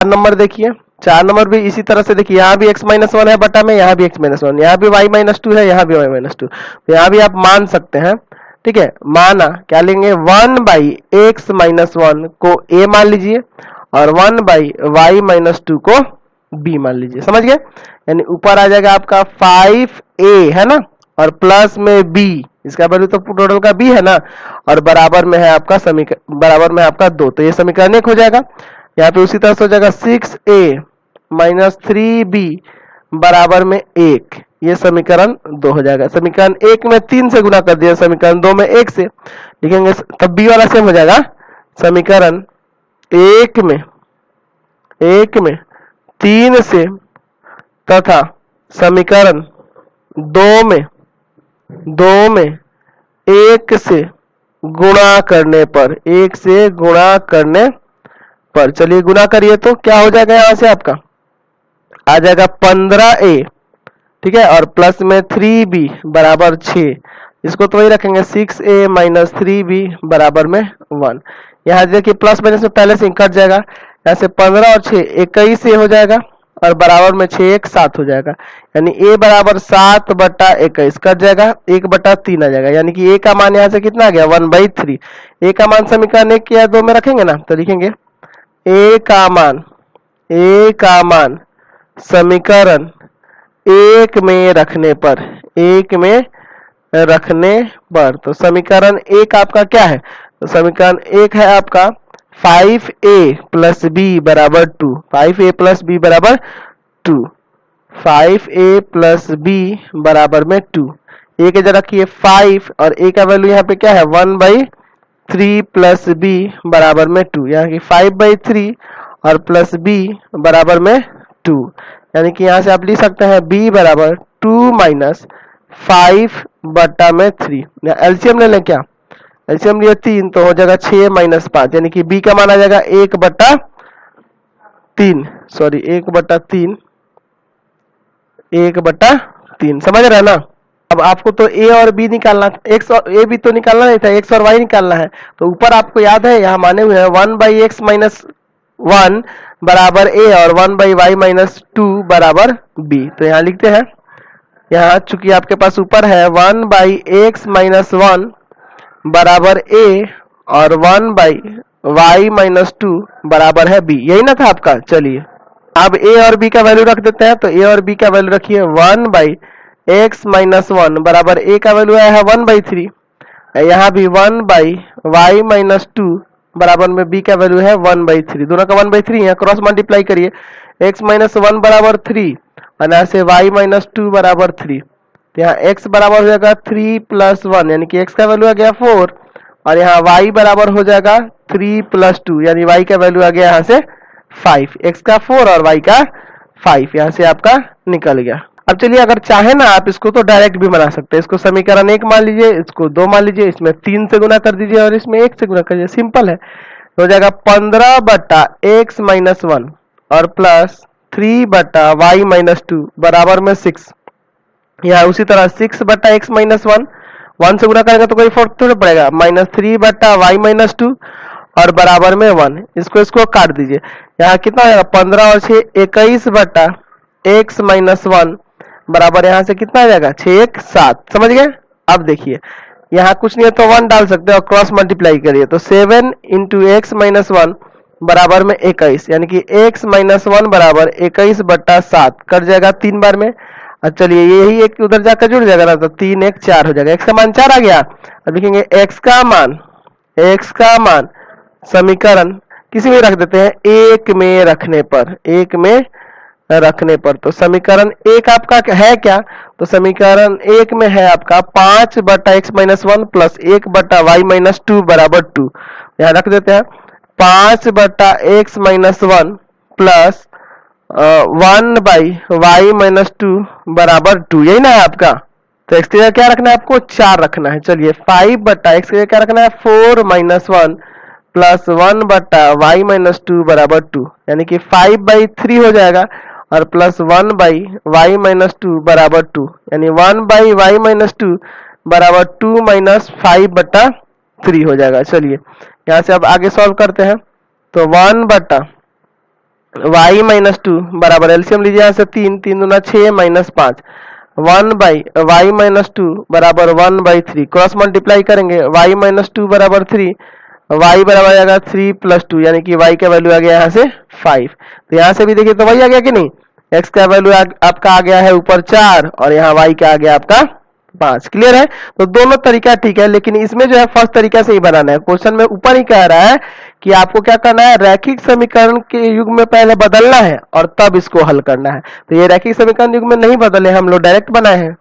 Number देखिए, 4 number भी इसी तरह से देखिए, यहाँ भी x माइनस वन है बटा में, यहाँ भी x माइनस वन, यहाँ भी y माइनस टू है, यहाँ भी y माइनस टू, तो यहाँ भी आप मान सकते हैं। ठीक है, माना क्या लेंगे, 1/x माइनस वन को a मान लीजिए और 1/y माइनस टू को b मान लीजिए। समझ गए? यानी ऊपर आ जाएगा आपका 5a है ना, और प्लस में b, इसका वैल्यू तो टोटल का b है ना, और बराबर में है आपका बराबर में आपका 2, तो ये समीकरण 1 हो जाएगा। यहाँ पे उसी तरह से हो जाएगा 6a माइनस 3b बराबर में 1, ये समीकरण 2 हो जाएगा। समीकरण 1 में 3 से गुना कर दिया, समीकरण 2 में 1 से लिखेंगे, तब b वाला सेम हो जाएगा। समीकरण 1 में 3 से तथा समीकरण 2 में 1 से गुणा करने पर, 1 से गुणा करने पर, चलिए गुणा करिए तो क्या हो जाएगा, यहां से आपका आ जाएगा 15a, ठीक है, और प्लस में 3b बराबर 6, इसको तो वही रखेंगे 6a माइनस 3b बराबर में 1। यहाँ देखिए प्लस माइनस में पहले से ही कट जाएगा, यहाँ से 15 और 6 21 हो जाएगा, और बराबर में 6 1 7 हो जाएगा, यानी a बराबर 7/21 कट जाएगा, 1/3 आ जाएगा, यानी कि a का मान यहाँ से कितना आ गया, 1/3। a का मान समीकरण 1 या 2 में रखेंगे ना, तो लिखेंगे a का मान समीकरण 1 में रखने पर, तो समीकरण 1 आपका क्या है, तो समीकरण 1 है आपका 5a प्लस b बराबर 2, 5a प्लस b बराबर 2, 5a प्लस b बराबर में 2, a के जगह रखिए 5 और a का वैल्यू यहाँ पे क्या है 1/3 प्लस b बराबर में 2, यहाँ की 5/3 और प्लस b बराबर में 2, यानी कि यहाँ से आप लिख सकते हैं b बराबर 2 माइनस 5/3। एलसीएम ले लें, क्या एलसीएम लिए 3 तो हो जाएगा 6 माइनस 5, यानी कि b का मान आ जाएगा 1/3, सॉरी 1/3 समझ रहे हैं ना। अब आपको तो a और b निकालना, x और a b तो निकालना नहीं था, x और y निकालना है, तो ऊपर आपको याद है यहाँ माने हुए हैं 1/x माइनस 1 बराबर a और 1/y माइनस 2 बराबर b, तो यहाँ लिखते हैं, यहाँ चूंकि आपके पास ऊपर है 1/x माइनस 1 बराबर a और 1/y माइनस 2 बराबर है b, यही ना था आपका। चलिए अब a और b का वैल्यू रख देते हैं, तो a और b का वैल्यू रखिए 1/x माइनस 1 बराबर a का वैल्यू आया है 1/3, यहाँ भी 1/y माइनस 2 बराबर में b का वैल्यू है 1/3, दोनों का 1/3 है, क्रॉस मल्टीप्लाई करिए, x माइनस 1 बराबर 3 और यहाँ से y माइनस 2 बराबर 3, तो यहाँ x बराबर हो जाएगा 3 प्लस 1, यानी कि x का वैल्यू आ गया 4, और यहाँ y बराबर हो जाएगा 3 प्लस 2, यानी y का वैल्यू आ गया यहाँ से 5, x का 4 और y का 5, यहाँ से आपका निकल गया। अब चलिए अगर चाहे ना आप इसको तो डायरेक्ट भी बना सकते हैं, इसको समीकरण 1 मान लीजिए, इसको 2 मान लीजिए, इसमें 3 से गुना कर दीजिए और इसमें 1 से गुना करिए, सिंपल है, हो जाएगा 15/x माइनस 1 और प्लस 3/y माइनस 2 बराबर में 6, यहाँ उसी तरह 6/x माइनस 1 से गुना करेंगे तो कोई फर्क थोड़ा पड़ेगा, माइनस 3/y माइनस 2 और बराबर में 1, इसको काट दीजिए, यहाँ कितना आएगा 15 और 6 21/x माइनस 1 बराबर यहाँ से कितना आ जाएगा 6 1 7, समझ गए। अब देखिए यहाँ कुछ नहीं है तो 1 डाल सकते हैं और क्रॉस मल्टीप्लाई करिए, तो 7 इंटू एक्स माइनस 1 बराबर में 21, यानी कि x माइनस 1 बराबर 21/7 कट जाएगा 3 बार में। अब चलिए यही एक उधर जाकर जुड़ जाएगा ना, तो 3 1 4 हो जाएगा, x का मान 4 आ गया। अब लिखेंगे x का मान समीकरण किसी में रख देते हैं 1 में रखने पर, तो समीकरण 1 आपका है क्या, तो समीकरण 1 में है आपका 5/x minus 1 plus 1/y minus 2 बराबर 2, यहाँ रख देते हैं 5/x minus 1 plus 1/y minus 2 बराबर 2, यही ना है आपका। तो x की जगह क्या रखना है आपको 4 रखना है। चलिए 5/x की जगह क्या रखना है 4 माइनस 1 प्लस 1/y माइनस 2 बराबर 2, यानी कि 5/3 हो जाएगा और प्लस 1/y माइनस 2 बराबर 2, यानी 1/y माइनस 2 बराबर 2 माइनस 5/3 हो जाएगा। चलिए यहाँ से अब आगे सॉल्व करते हैं, तो 1/3 y माइनस टू बराबर एलसीएम लीजिए यहाँ से 3 3 दूना 6 minus 5 1 by y minus two बराबर 1/3 क्रॉस मल्टीप्लाई करेंगे y माइनस टू बराबर 3 y बराबर आ जाएगा 3 प्लस 2 यानी कि y का वैल्यू आ गया यहाँ से 5। तो यहाँ से भी देखिए तो वही आ गया कि नहीं, x का वैल्यू आपका आ गया है ऊपर 4 और यहाँ y का आ गया आपका 5। क्लियर है। तो दोनों तरीका ठीक है, लेकिन इसमें जो है फर्स्ट तरीका से ही बनाना है। क्वेश्चन में ऊपर ही कह रहा है कि आपको क्या करना है, रैखिक समीकरण के युग में पहले बदलना है और तब इसको हल करना है। तो ये रैखिक समीकरण युग में नहीं बदले, हम लोग डायरेक्ट बनाए हैं।